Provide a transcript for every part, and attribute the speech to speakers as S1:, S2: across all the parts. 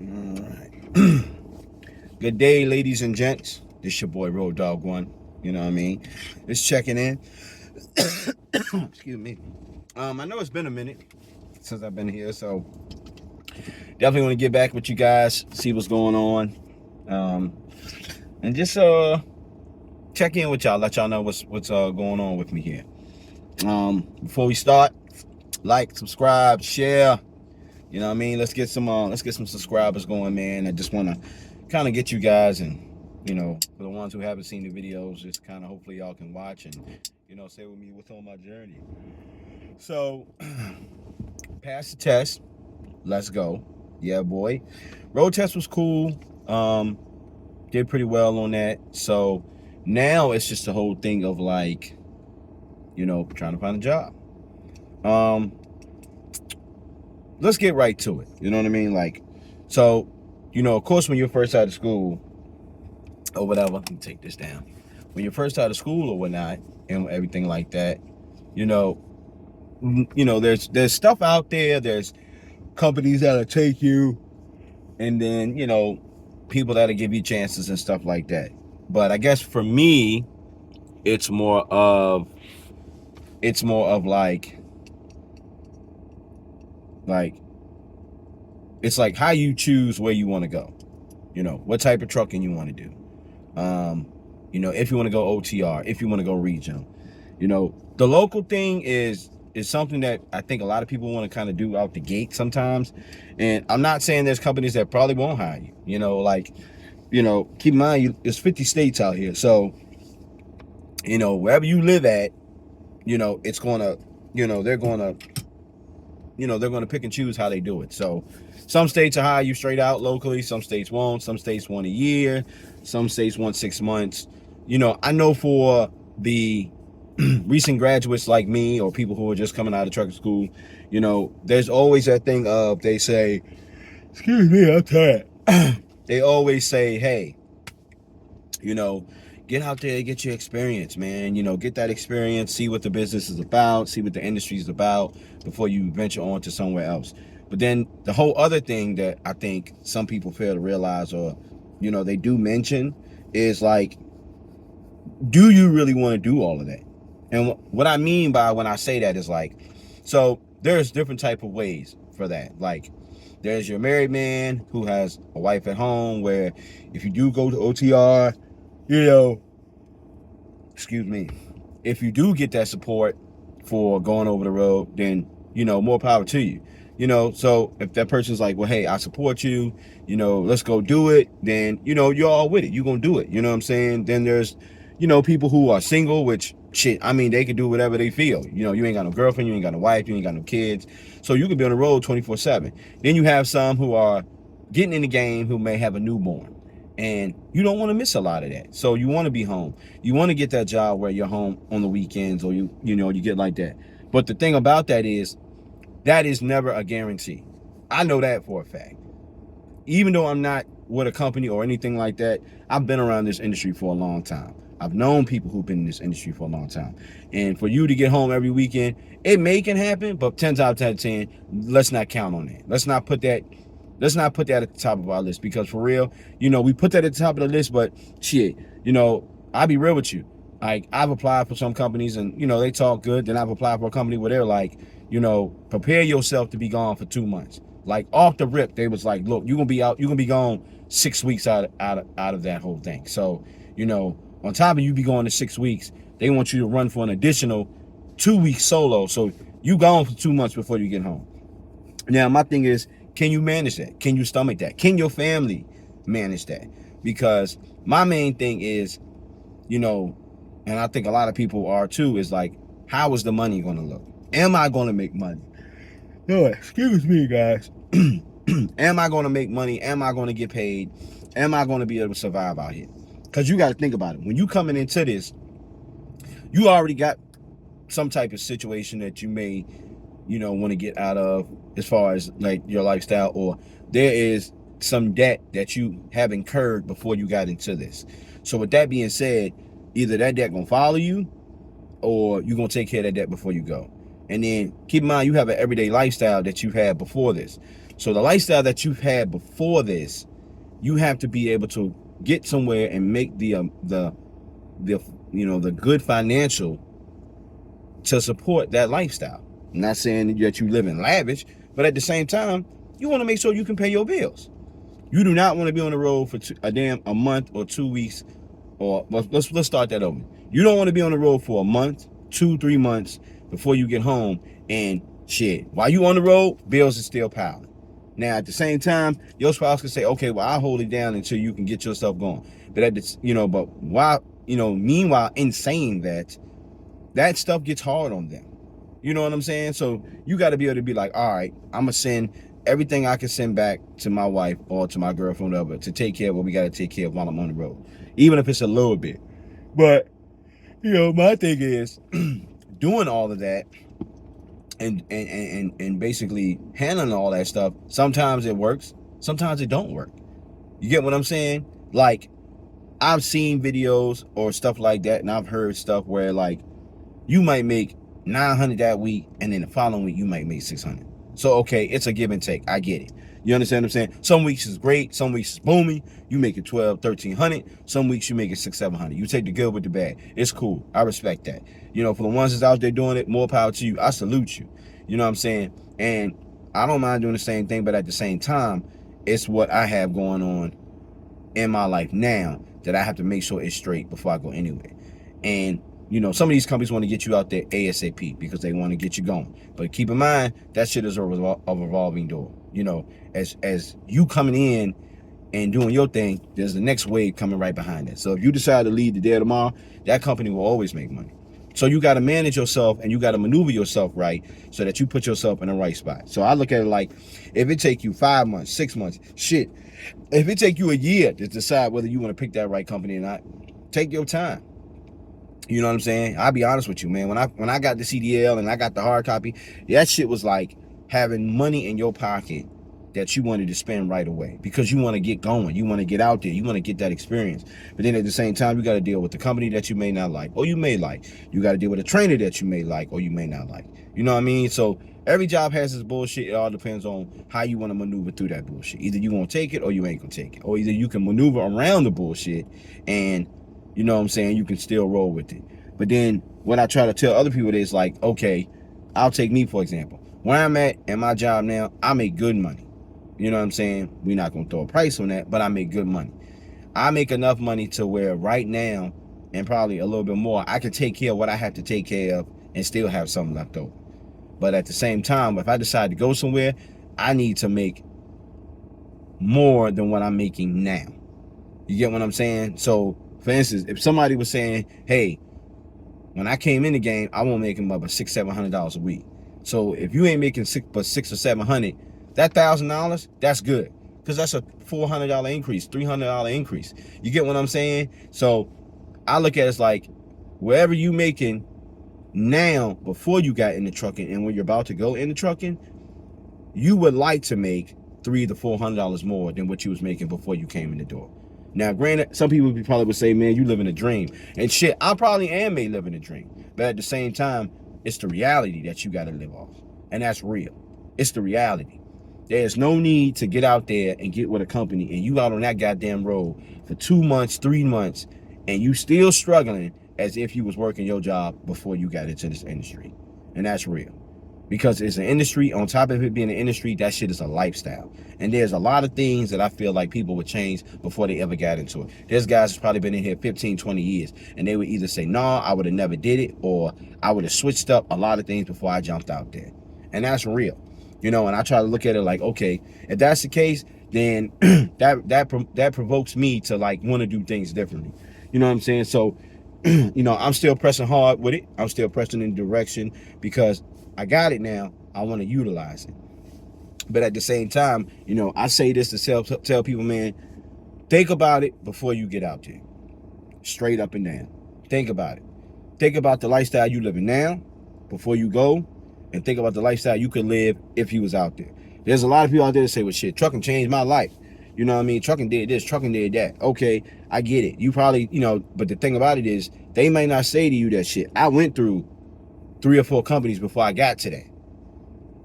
S1: Alright. Good day, ladies and gents. This your boy Road Dog One. You know what I mean? Just checking in. Excuse me. I know it's been a minute since I've been here, so definitely want to get back with you guys, see what's going on, and just check in with y'all, let y'all know what's going on with me here. Before we start, like, subscribe, share. You know what I mean? Let's get some subscribers going, man. I just want to kind of get you guys, and for the ones who haven't seen the videos, just kind of hopefully y'all can watch and stay with me what's on my journey. So pass the test. Let's go. Yeah, boy. Road test was cool. Did pretty well on that. So now it's just the whole thing of like, trying to find a job. Let's get right to it. You know what I mean? Like, so, of course, when you're first out of school or whatever, let me take this down. When you're first out of school or whatnot and everything like that, there's stuff out there. There's companies that'll take you, and then, people that'll give you chances and stuff like that. But I guess for me, it's more of like it's like how you choose where you want to go. What type of trucking you want to do. If you want to go OTR, if you want to go regional. The local thing is something that I think a lot of people want to kind of do out the gate sometimes. And I'm not saying there's companies that probably won't hire you. Keep in mind, there's 50 states out here. So, wherever you live at, it's going to, they're going to, they're going to pick and choose how they do it. So some states will hire you straight out locally. Some states won't. Some states want a year. Some states want 6 months. I know for the recent graduates like me or people who are just coming out of trucking school, there's always that thing of, they say, excuse me, I'm tired. They always say, hey, get out there, get your experience, man. Get that experience, see what the business is about, see what the industry is about before you venture on to somewhere else. But then the whole other thing that I think some people fail to realize, or, they do mention, is like, do you really want to do all of that? And what I mean by when I say that is like, so there's different type of ways for that. Like, there's your married man who has a wife at home, where if you do go to OTR, excuse me, if you do get that support for going over the road, then, more power to you. So if that person's like, well, hey, I support you, let's go do it, then, you're all with it. You're going to do it. You know what I'm saying? Then there's, people who are single, which shit, I mean, they can do whatever they feel. You ain't got no girlfriend, you ain't got no wife, you ain't got no kids. So you can be on the road 24/7. Then you have some who are getting in the game who may have a newborn. And you don't want to miss a lot of that. So you want to be home. You want to get that job where you're home on the weekends, or you get like that. But the thing about that is never a guarantee. I know that for a fact. Even though I'm not with a company or anything like that, I've been around this industry for a long time. I've known people who've been in this industry for a long time. And for you to get home every weekend, it can happen, but 10 times out of 10, let's not count on that. Let's not put that at the top of our list, because for real, we put that at the top of the list, but shit, I'll be real with you. Like, I've applied for some companies and, they talk good. Then I've applied for a company where they're like, prepare yourself to be gone for 2 months. Like, off the rip, they was like, look, you're going to be gone 6 weeks out of that whole thing. So, on top of you be going to 6 weeks, they want you to run for an additional 2 weeks solo. So you gone for 2 months before you get home. Now, my thing is, can you manage that? Can you stomach that? Can your family manage that? Because my main thing is, and I think a lot of people are too, is like, how is the money going to look? Am I going to make money? No, excuse me, guys. Am I going to make money? Am I going to get paid? Am I going to be able to survive out here? Because you got to think about it. When you coming into this, you already got some type of situation that you may, want to get out of, as far as like your lifestyle, or there is some debt that you have incurred before you got into this. So with that being said, either that debt gonna follow you, or you're gonna take care of that debt before you go. And then keep in mind, you have an everyday lifestyle that you had before this. So the lifestyle that you've had before this, you have to be able to get somewhere and make the good financial to support that lifestyle. I'm not saying that you live in lavish, but at the same time, you want to make sure you can pay your bills. You do not want to be on the road for a month or 2 weeks, or let's start that over. You don't want to be on the road for a month, 2-3 months before you get home, and shit, while you on the road, bills are still piling. Now, at the same time, your spouse can say, okay, well, I'll hold it down until you can get yourself going. But at this, but while, meanwhile, in saying that, that stuff gets hard on them. You know what I'm saying? So you got to be able to be like, all right, I'm going to send everything I can send back to my wife or to my girlfriend or whatever to take care of what we got to take care of while I'm on the road, even if it's a little bit. But, my thing is doing all of that and basically handling all that stuff. Sometimes it works, sometimes it don't work. You get what I'm saying? Like, I've seen videos or stuff like that, and I've heard stuff where, like, you might make $900 that week, and then the following week you might make $600. So, okay, it's a give and take. I get it. You understand what I'm saying? Some weeks is great. Some weeks is booming. You make it $1,200, $1,300. Some weeks you make it $600, $700. You take the good with the bad. It's cool. I respect that. For the ones that's out there doing it, more power to you. I salute you. You know what I'm saying? And I don't mind doing the same thing, but at the same time, it's what I have going on in my life now that I have to make sure it's straight before I go anywhere. And some of these companies want to get you out there ASAP because they want to get you going. But keep in mind, that shit is a revolving door. As you coming in and doing your thing, there's the next wave coming right behind that. So if you decide to leave today or tomorrow, that company will always make money. So you got to manage yourself and you got to maneuver yourself right so that you put yourself in the right spot. So I look at it like, if it take you 5 months, 6 months, shit, if it take you a year to decide whether you want to pick that right company or not, take your time. You know what I'm saying? I'll be honest with you, man. When I got the CDL and I got the hard copy, that shit was like having money in your pocket that you wanted to spend right away because you want to get going. You want to get out there. You want to get that experience. But then at the same time, you got to deal with the company that you may not like or you may like. You got to deal with a trainer that you may like or you may not like. You know what I mean? So every job has its bullshit. It all depends on how you want to maneuver through that bullshit. Either you want to take it or you ain't going to take it. Or either you can maneuver around the bullshit and, you know what I'm saying, you can still roll with it. But then when I try to tell other people, it's like, okay, I'll take me, for example. Where I'm at in my job now, I make good money. You know what I'm saying? We're not going to throw a price on that, but I make good money. I make enough money to where right now, and probably a little bit more, I can take care of what I have to take care of and still have something left over. But at the same time, if I decide to go somewhere, I need to make more than what I'm making now. You get what I'm saying? So, for instance, if somebody was saying, hey, when I came in the game, I won't make them up $600-$700 a week. So if you ain't making $600 or $700, that $1,000, that's good. Because that's a $400 increase, $300 increase. You get what I'm saying? So I look at it as like, wherever you making now before you got in the trucking and when you're about to go in the trucking, you would like to make $300 to $400 more than what you was making before you came in the door. Now, granted, some people probably would say, man, you live in a dream. And shit, I probably am living a dream. But at the same time, it's the reality that you got to live off. And that's real. It's the reality. There's no need to get out there and get with a company and you out on that goddamn road for 2 months, 3 months, and you still struggling as if you was working your job before you got into this industry. And that's real. Because it's an industry, on top of it being an industry, that shit is a lifestyle. And there's a lot of things that I feel like people would change before they ever got into it. There's guys who's probably been in here 15, 20 years, and they would either say, nah, I would have never did it, or I would have switched up a lot of things before I jumped out there. And that's real. And I try to look at it like, okay, if that's the case, then that provokes me to like want to do things differently. You know what I'm saying? So, I'm still pressing hard with it. I'm still pressing in direction because I got it now. I want to utilize it. But at the same time, I say this to tell people, man, think about it before you get out there. Straight up and down. Think about it. Think about the lifestyle you living now before you go, and think about the lifestyle you could live if you was out there. There's a lot of people out there that say, well, shit, trucking changed my life. You know what I mean? Trucking did this, trucking did that. Okay, I get it. You probably, but the thing about it is, they may not say to you that shit. I went through 3 or 4 companies before I got to that.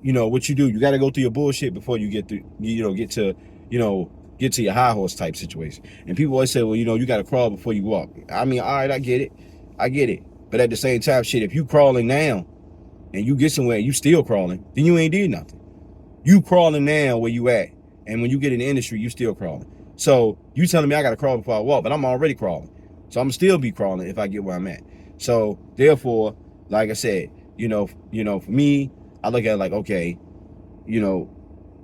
S1: You know what you do, you got to go through your bullshit before you get through, get to, get to your high horse type situation. And people always say, well, you got to crawl before you walk. I mean, all right, I get it. But at the same time, shit, if you crawling now and you get somewhere and you still crawling, then you ain't did nothing. You crawling now where you at, and when you get in the industry, you still crawling. So you telling me I got to crawl before I walk, but I'm already crawling. So I'm still be crawling if I get where I'm at. So therefore, like I said, for me, I look at it like, okay,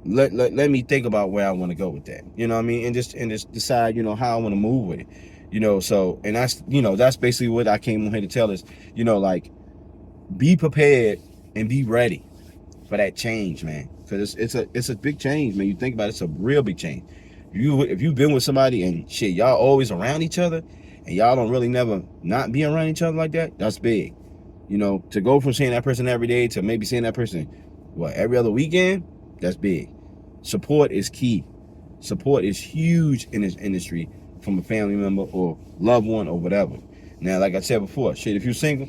S1: let me think about where I want to go with that. You know what I mean? And just decide, how I want to move with it. So, and that's basically what I came on here to tell us, like, be prepared and be ready for that change, man. Because it's a big change, man. You think about it, it's a real big change. If you've been with somebody and shit, y'all always around each other, and y'all don't really never not be around each other like that, that's big. To go from seeing that person every day to maybe seeing that person, every other weekend, that's big. Support is key. Support is huge in this industry from a family member or loved one or whatever. Now, like I said before, shit, if you're single,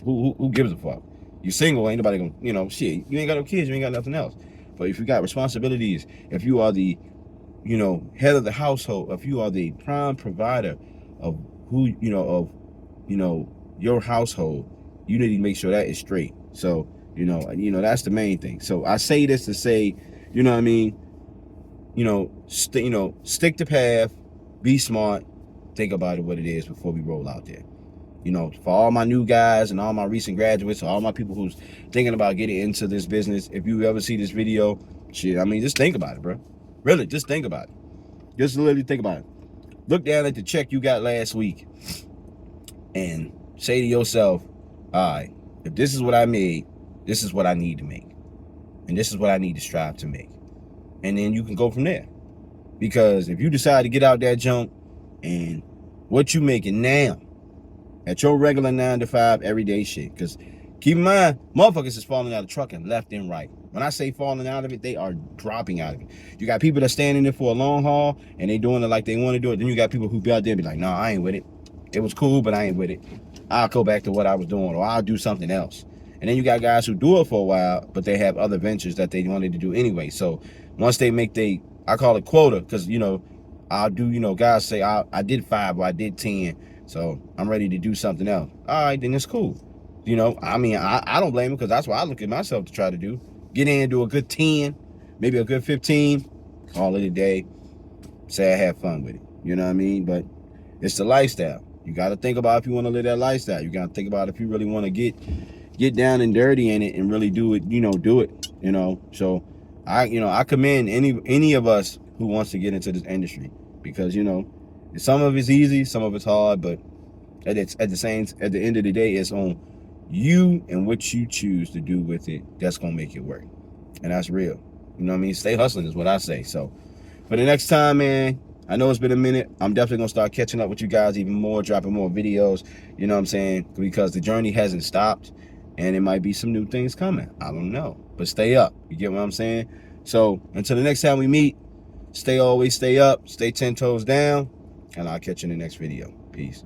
S1: who gives a fuck? You single, ain't nobody gonna, shit, you ain't got no kids, you ain't got nothing else. But if you got responsibilities, if you are the, head of the household, if you are the prime provider of your household, you need to make sure that is straight. So, that's the main thing. So I say this to say, you know what I mean? Stick to path, be smart, think about it, what it is before we roll out there. For all my new guys and all my recent graduates, all my people who's thinking about getting into this business, if you ever see this video, shit, I mean, just think about it, bro. Really, just think about it. Just literally think about it. Look down at the check you got last week and say to yourself, all right, if this is what I made, this is what I need to make. And this is what I need to strive to make. And then you can go from there. Because if you decide to get out that jump and what you making now, at your regular 9-to-5 everyday shit. Because keep in mind, motherfuckers is falling out of trucking left and right. When I say falling out of it, they are dropping out of it. You got people that standing there for a long haul and they doing it like they want to do it. Then you got people who be out there and be like, nah, I ain't with it. It was cool, but I ain't with it. I'll go back to what I was doing, or I'll do something else. And then you got guys who do it for a while, but they have other ventures that they wanted to do anyway. So once they make I call it quota, because, I'll do, guys say, I did 5 or I did 10. So I'm ready to do something else. All right, then it's cool. I mean, I don't blame him, because that's what I look at myself to try to do. Get in and do a good 10, maybe a good 15, call it a day. Say I had fun with it. You know what I mean? But it's the lifestyle. You got to think about if you want to live that lifestyle. You got to think about if you really want to get down and dirty in it and really do it, do it, So I commend any of us who wants to get into this industry, because, some of it's easy, some of it's hard, but at the end of the day, it's on you and what you choose to do with it. That's gonna make it work, and that's real. You know what I mean? Stay hustling is what I say. So for the next time, man, I know it's been a minute. I'm definitely gonna start catching up with you guys even more, dropping more videos. You know what I'm saying? Because the journey hasn't stopped, and it might be some new things coming. I don't know, but stay up. You get what I'm saying? So until the next time we meet, stay up, stay 10 toes down. And I'll catch you in the next video. Peace.